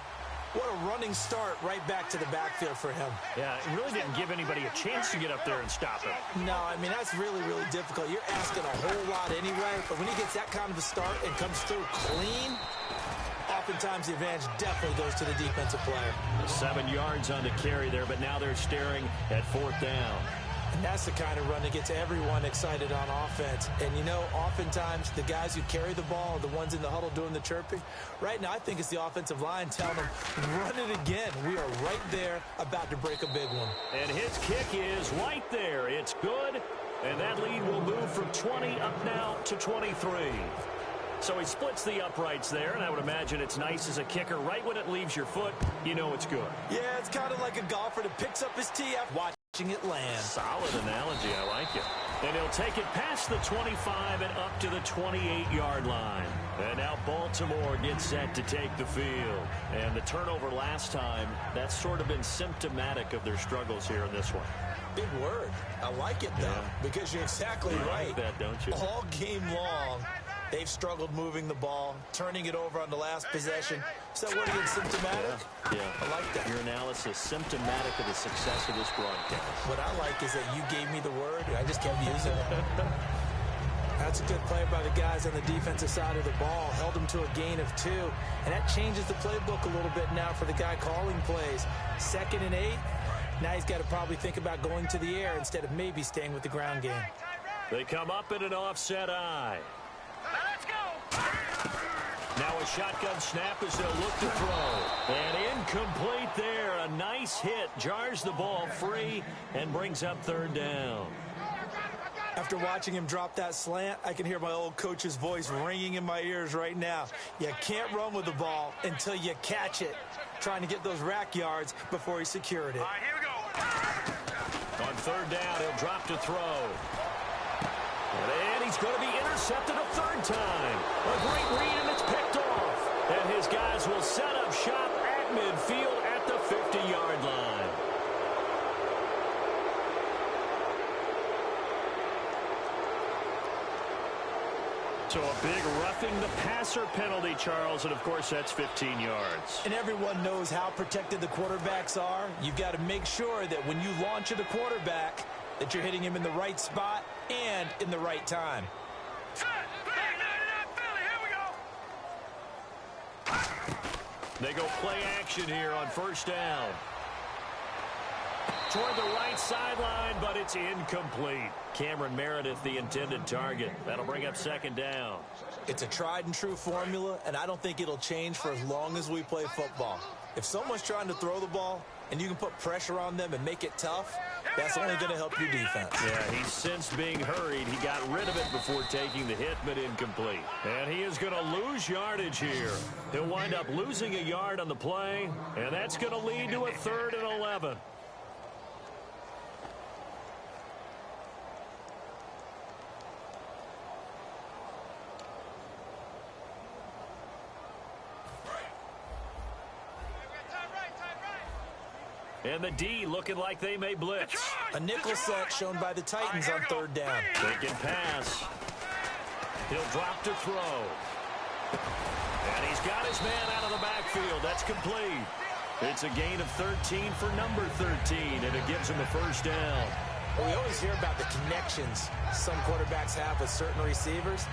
What a running start right back to the backfield for him. Yeah, it really didn't give anybody a chance to get up there and stop him. No, I mean, that's really, really difficult. You're asking a whole lot anyway, but when he gets that kind of a start and comes through clean, oftentimes the advantage definitely goes to the defensive player. 7 yards on the carry there, but now they're staring at 4th down. And that's the kind of run that gets everyone excited on offense. And, you know, oftentimes the guys who carry the ball are the ones in the huddle doing the chirping. Right now, I think it's the offensive line telling them, run it again. We are right there about to break a big one. And his kick is right there. It's good. And that lead will move from 20 up now to 23. So he splits the uprights there, and I would imagine it's nice as a kicker. Right when it leaves your foot, you know it's good. Yeah, it's kind of like a golfer that picks up his tee after watching it land. Solid analogy. I like it. And he'll take it past the 25 and up to the 28-yard line. And now Baltimore gets set to take the field. And the turnover last time, that's sort of been symptomatic of their struggles here in this one. Big word. I like it, though, because you're exactly right. Like that, don't you? All game long, they've struggled moving the ball, turning it over on the last possession. So what is it, symptomatic? Yeah. I like that. Your analysis, symptomatic of the success of this broadcast. What I like is that you gave me the word, and I just kept using it. That's a good play by the guys on the defensive side of the ball. Held them to a gain of 2. And that changes the playbook a little bit now for the guy calling plays. 2nd and 8. Now he's got to probably think about going to the air instead of maybe staying with the ground game. They come up in an offset eye. Let's go. Now a shotgun snap as they'll look to throw. And incomplete there. A nice hit. Jars the ball free and brings up 3rd down. After watching him drop that slant, I can hear my old coach's voice ringing in my ears right now. You can't run with the ball until you catch it. Trying to get those rack yards before he secured it. All right, here we go. On 3rd down, he'll drop to throw. And he's going to be intercepted a 3rd time. A great read, and it's picked off. And his guys will set up shop at midfield at the 50-yard line. So a big roughing the passer penalty, Charles, and of course that's 15 yards. And everyone knows how protected the quarterbacks are. You've got to make sure that when you launch at a quarterback, that you're hitting him in the right spot and in the right time. Set. Big 99 Philly. Here we go. They go play action here on 1st down. Toward the right sideline, but it's incomplete. Cameron Meredith, the intended target. That'll bring up 2nd down. It's a tried-and-true formula, and I don't think it'll change for as long as we play football. If someone's trying to throw the ball and you can put pressure on them and make it tough, that's only going to help your defense. Yeah, he's sensed being hurried. He got rid of it before taking the hit, but incomplete. And he is going to lose yardage here. He'll wind up losing a yard on the play, and that's going to lead to a 3rd and 11. And the D looking like they may blitz. A nickel set shown by the Titans on 3rd down. Taking pass. He'll drop to throw. And he's got his man out of the backfield. That's complete. It's a gain of 13 for number 13, and it gives him a 1st down. Well, we always hear about the connections some quarterbacks have with certain receivers.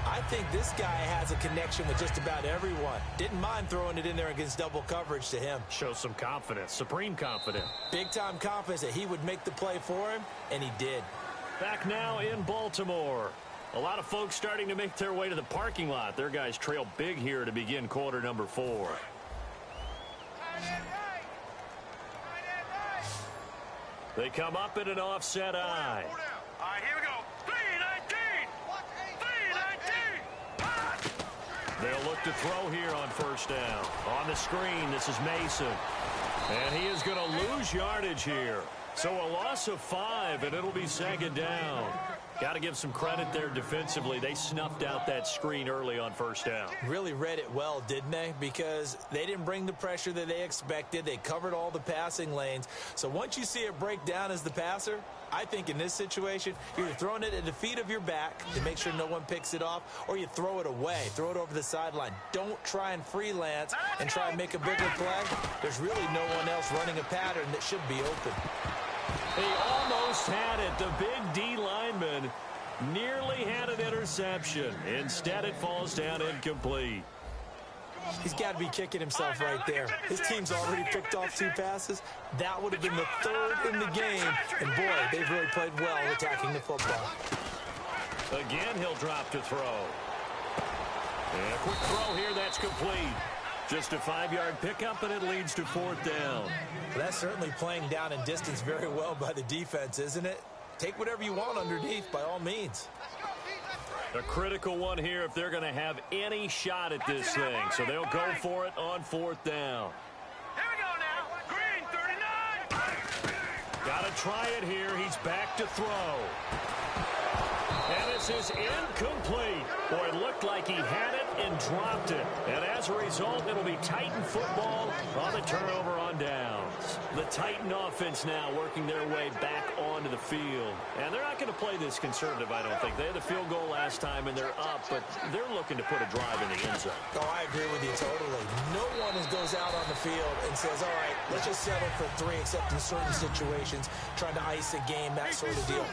I think this guy has a connection with just about everyone. Didn't mind throwing it in there against double coverage to him. Shows some confidence, supreme confidence. Big-time confidence that he would make the play for him, and he did. Back now in Baltimore. A lot of folks starting to make their way to the parking lot. Their guys trail big here to begin quarter number 4. They come up in an offset eye. All right, here we go. 3-19. 3-19. They'll look to throw here on first down. On the screen, this is Mason. And he is going to lose yardage here. So a loss of 5, and it'll be second down. Got to give some credit there defensively. They snuffed out that screen early on first down. Really read it well, didn't they? Because they didn't bring the pressure that they expected. They covered all the passing lanes. So once you see it break down as the passer, I think in this situation, you're throwing it at the feet of your back to make sure no one picks it off, or you throw it away, throw it over the sideline. Don't try and freelance and try and make a bigger play. There's really no one else running a pattern that should be open. He almost had it. The big D lineman nearly had an interception. Instead, it falls down incomplete. He's got to be kicking himself right there. His team's already picked off 2 passes. That would have been the 3rd in the game. And, boy, they've really played well attacking the football. Again, he'll drop to throw. And a quick throw here. That's complete. Just a 5-yard pickup, and it leads to 4th down. Well, that's certainly playing down in distance very well by the defense, isn't it? Take whatever you want underneath, by all means. A critical one here if they're going to have any shot at this thing. So they'll go for it on 4th down. Here we go now. Green 39. Got to try it here. He's back to throw. And this is incomplete. Boy, it looked like he had it and dropped it. And as a result, it'll be Titan football on the turnover on downs. The Titan offense now working their way back onto the field. And they're not going to play this conservative, I don't think. They had the field goal last time, and they're up, but they're looking to put a drive in the end zone. Oh, I agree with you totally. No one goes out on the field and says, all right, let's just settle for 3, except in certain situations, trying to ice a game, that sort of deal.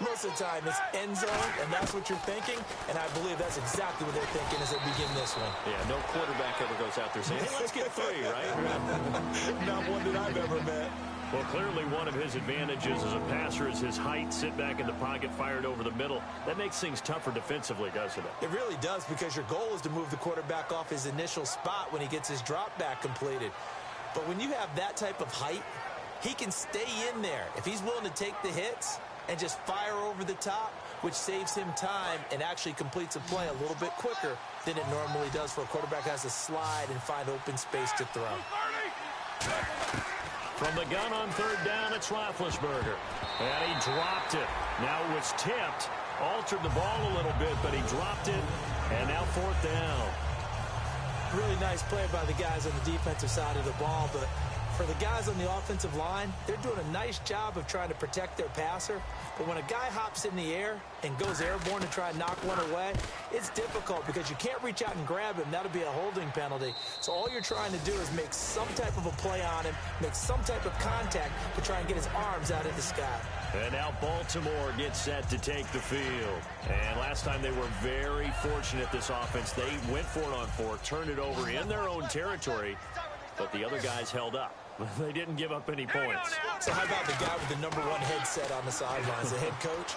Most of the time, it's end zone, and that's what you're thinking, and I believe that's exactly what they're thinking as they begin this one. Yeah, no quarterback ever goes out there saying, hey, let's get 3, right? Not one that I've ever met. Well, clearly one of his advantages as a passer is his height. Sit back in the pocket, fired over the middle. That makes things tougher defensively, doesn't it? It really does, because your goal is to move the quarterback off his initial spot when he gets his drop back completed. But when you have that type of height, he can stay in there. If he's willing to take the hits and just fire over the top, which saves him time and actually completes a play a little bit quicker than it normally does for a quarterback has to slide and find open space to throw. From the gun on 3rd down, it's Roethlisberger. And he dropped it. Now it was tipped. Altered the ball a little bit, but he dropped it. And now 4th down. Really nice play by the guys on the defensive side of the ball, but for the guys on the offensive line, they're doing a nice job of trying to protect their passer. But when a guy hops in the air and goes airborne to try and knock one away, it's difficult because you can't reach out and grab him. That'll be a holding penalty. So all you're trying to do is make some type of a play on him, make some type of contact to try and get his arms out of the sky. And now Baltimore gets set to take the field. And last time they were very fortunate, this offense. They went for it on 4, turned it over in their own territory, but the other guys held up. They didn't give up any points. So how about the guy with the #1 headset on the sidelines, the head coach?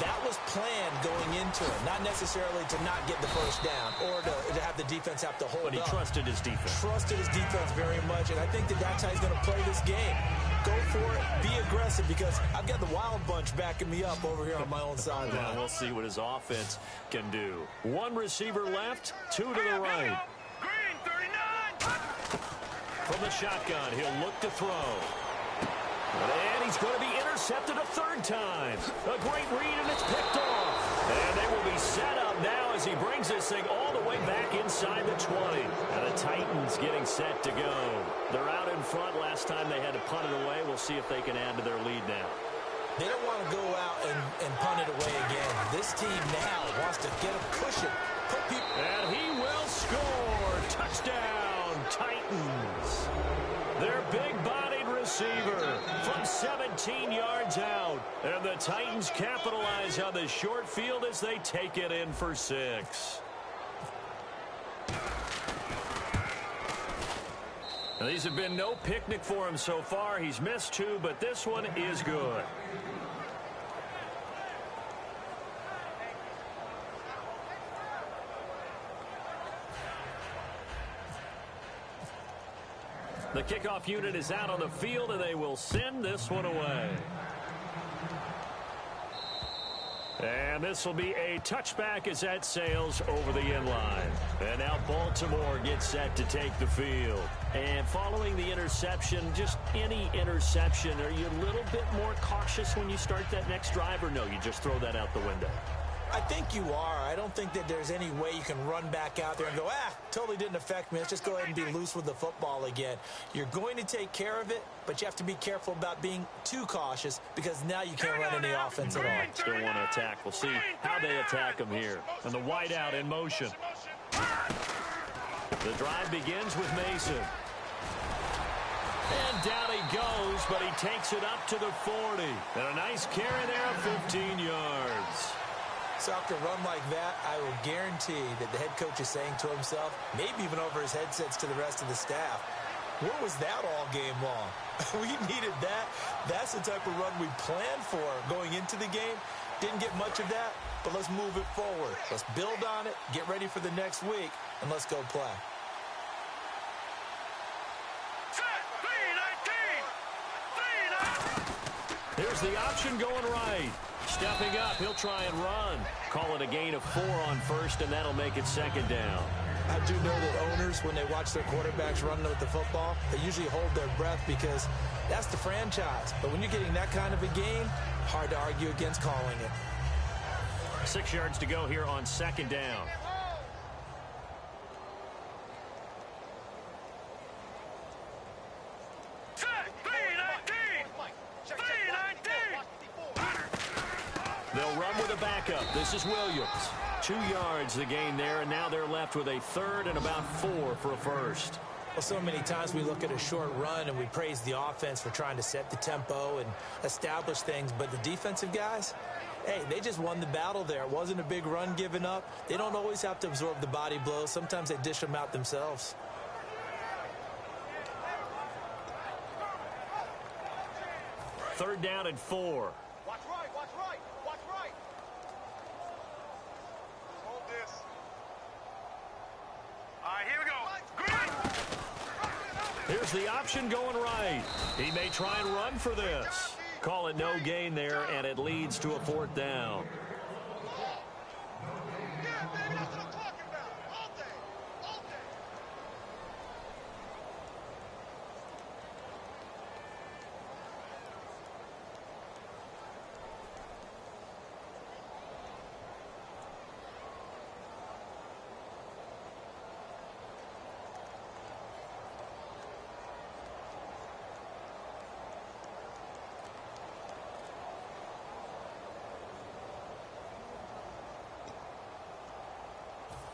That was planned going into it, not necessarily to not get the first down or to have the defense have to hold up. But he trusted his defense. Trusted his defense very much, and I think that's how he's going to play this game. Go for it, be aggressive, because I've got the wild bunch backing me up over here on my own sideline. Now we'll see what his offense can do. 1 receiver left, 2 to the right. Green 39. From the shotgun, he'll look to throw. And he's going to be intercepted a 3rd time. A great read, and it's picked off. And they will be set up now as he brings this thing all the way back inside the 20. And the Titans getting set to go. They're out in front. Last time they had to punt it away. We'll see if they can add to their lead now. They don't want to go out and punt it away again. This team now wants to get a cushion. And he will score. Touchdown, Titans. Their big-bodied receiver from 17 yards out. And the Titans capitalize on the short field as they take it in for 6. Now, these have been no picnic for him so far. He's missed 2, but this one is good. The kickoff unit is out on the field, and they will send this one away. And this will be a touchback as that sails over the end line. And now Baltimore gets set to take the field. And following the interception, just any interception, are you a little bit more cautious when you start that next drive, or no, you just throw that out the window? I think you are. I don't think that there's any way you can run back out there and go, totally didn't affect me. Let's just go ahead and be loose with the football again. You're going to take care of it, but you have to be careful about being too cautious because now you can't run any offense at all. Still want to attack. We'll see how they attack him here. And the wideout in motion. The drive begins with Mason. And down he goes, but he takes it up to the 40. And a nice carry there of 15 yards. So after a run like that, I will guarantee that the head coach is saying to himself, maybe even over his headsets to the rest of the staff, where was that all game long? We needed that. That's the type of run we planned for going into the game. Didn't get much of that, but let's move it forward. Let's build on it, get ready for the next week, and let's go play. Here's the option going right. Stepping up, he'll try and run. Call it a gain of 4 on first, and that'll make it second down. I do know that owners, when they watch their quarterbacks running with the football, they usually hold their breath because that's the franchise. But when you're getting that kind of a gain, hard to argue against calling it. 6 yards to go here on second down. They'll run with a backup. This is Williams. 2 yards the gain there, and now they're left with a third and about 4 for a first. Well, so many times we look at a short run and we praise the offense for trying to set the tempo and establish things, but the defensive guys, hey, they just won the battle there. It wasn't a big run given up. They don't always have to absorb the body blows. Sometimes they dish them out themselves. Third down and 4. Watch right, watch right, watch right. Hold this. All right, here we go. Green. Here's the option going right. He may try and run for this. Call it no gain there, and it leads to a 4th down. Yeah, baby, that's what I'm talking about. All day, all day.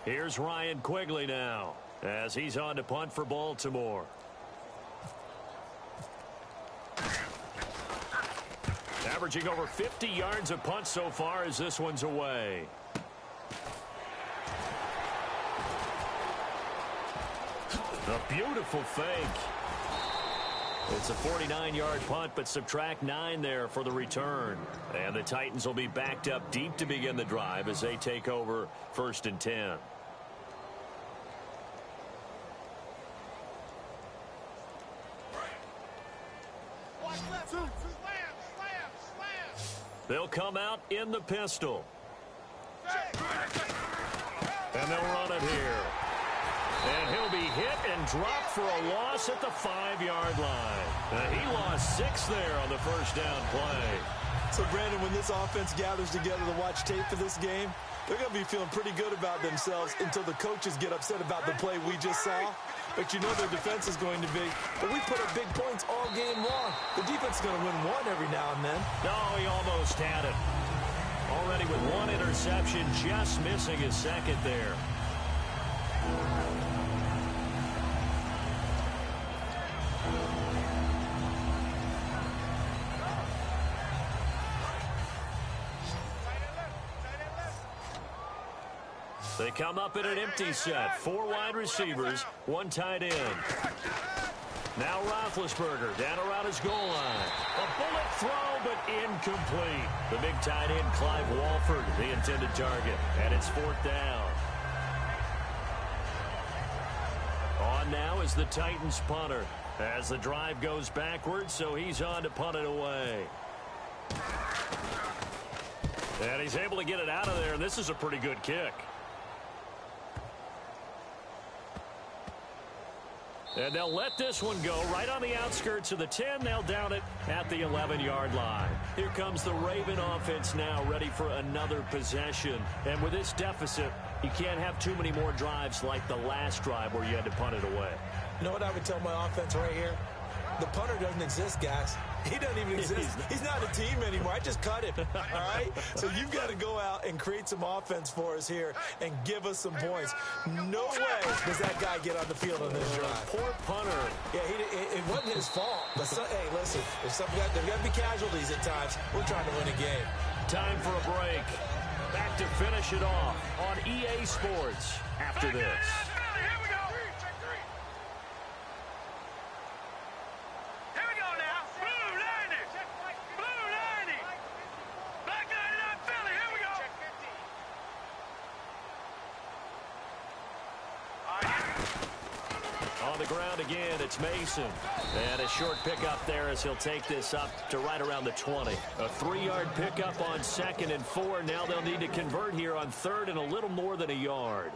Here's Ryan Quigley now as he's on to punt for Baltimore. Averaging over 50 yards a punt so far as this one's away. A beautiful fake. It's a 49-yard punt, but subtract 9 there for the return. And the Titans will be backed up deep to begin the drive as they take over 1st and 10. They'll come out in the pistol. And they'll run it here. And he'll be hit and dropped for a loss at the 5-yard line. He lost 6 there on the first down play. So, Brandon, when this offense gathers together to watch tape for this game, they're going to be feeling pretty good about themselves until the coaches get upset about the play we just saw. But you know their defense is going to be. But we put up big points all game long. The defense is going to win one every now and then. No, he almost had it. Already with 1 interception, just missing his second there. They come up in an empty set. 4 wide receivers, 1 tight end. Now Roethlisberger down around his goal line. A bullet throw, but incomplete. The big tight end, Clive Walford, the intended target. And it's 4th down. On now is the Titans punter. As the drive goes backwards, so he's on to punt it away. And he's able to get it out of there, and this is a pretty good kick. And they'll let this one go right on the outskirts of the 10. They'll down it at the 11-yard line. Here comes the Raven offense now, ready for another possession. And with this deficit, you can't have too many more drives like the last drive where you had to punt it away. You know what I would tell my offense right here? The punter doesn't exist, guys. He doesn't even exist. He's not a team anymore. I just cut him, all right? So you've got to go out and create some offense for us here and give us some points. No way does that guy get on the field on this drive. Poor punter. Yeah, it wasn't his fault. But hey, listen, there's got to be casualties at times. We're trying to win a game. Time for a break. Back to finish it off on EA Sports after this. On the ground again, it's Mason. And a short pickup there as he'll take this up to right around the 20. A 3-yard pickup on 2nd and 4. Now they'll need to convert here on 3rd and a little more than a yard.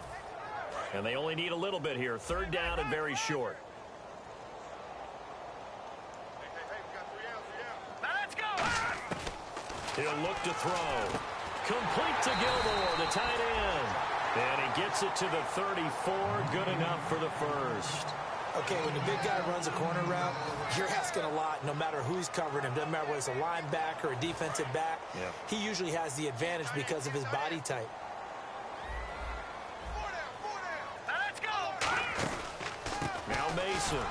And they only need a little bit here. 3rd down and very short. Let's go! He'll look to throw. Complete to Gilmore, the tight end. And he gets it to the 34. Good enough for the first. Okay, when the big guy runs a corner route, you're asking a lot no matter who's covering him. Doesn't matter whether it's a linebacker or a defensive back. Yeah. He usually has the advantage because of his body type. Let's go! Now Mason.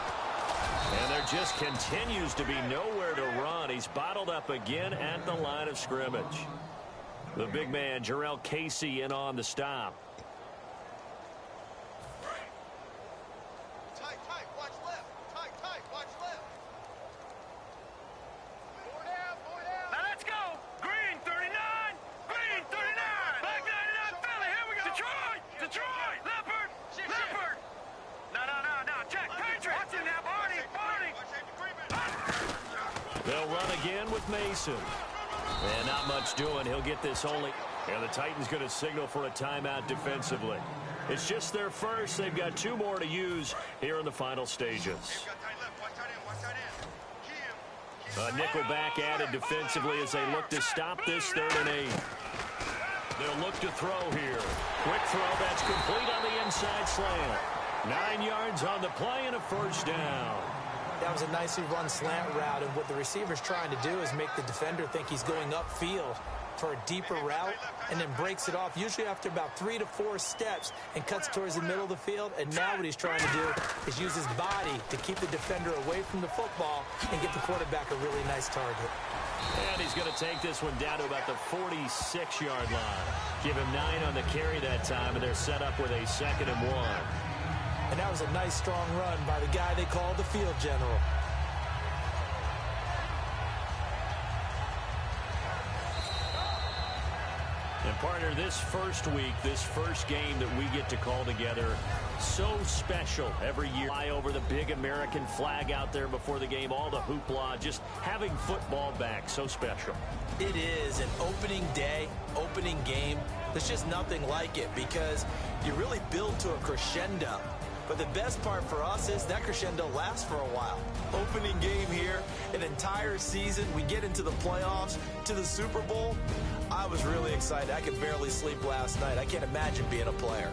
And there just continues to be nowhere to run. He's bottled up again at the line of scrimmage. The big man, Jarrell Casey, in on the stop. Let's go! Green 39! Green 39! Black 99 Philly, here we go! Detroit! Leopard! No, check! Patriot! Watch it now, Barney! They'll run again with Mason. And not much doing. He'll get this only. And the Titans going to signal for a timeout defensively. It's just their first. They've got 2 more to use here in the final stages. A nickel back added defensively as they look to stop this 3rd and 8. They'll look to throw here. Quick throw. That's complete on the inside slant. 9 yards on the play and a 1st down. That was a nicely run slant route, and what the receiver's trying to do is make the defender think he's going upfield for a deeper route and then breaks it off, usually after about 3 to 4 steps, and cuts towards the middle of the field. And now what he's trying to do is use his body to keep the defender away from the football and get the quarterback a really nice target. And he's going to take this one down to about the 46-yard line. Give him 9 on the carry that time, and they're set up with a 2nd and 1. And that was a nice, strong run by the guy they called the field general. And, partner, this first week, this first game that we get to call together, so special every year. Fly over the big American flag out there before the game, all the hoopla, just having football back, so special. It is an opening day, opening game. There's just nothing like it because you really build to a crescendo. But the best part for us is that crescendo lasts for a while. Opening game here, an entire season. We get into the playoffs, to the Super Bowl. I was really excited. I could barely sleep last night. I can't imagine being a player.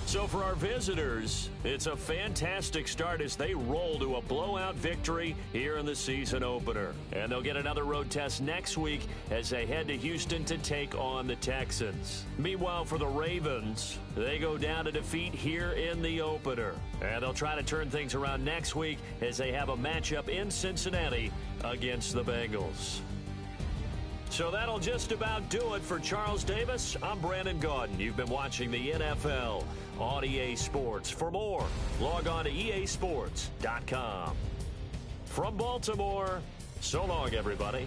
So for our visitors, it's a fantastic start as they roll to a blowout victory here in the season opener. And they'll get another road test next week as they head to Houston to take on the Texans. Meanwhile, for the Ravens, they go down to defeat here in the opener. And they'll try to turn things around next week as they have a matchup in Cincinnati against the Bengals. So that'll just about do it for Charles Davis. I'm Brandon Gaudin. You've been watching the NFL on EA Sports. For more, log on to easports.com. From Baltimore, so long, everybody.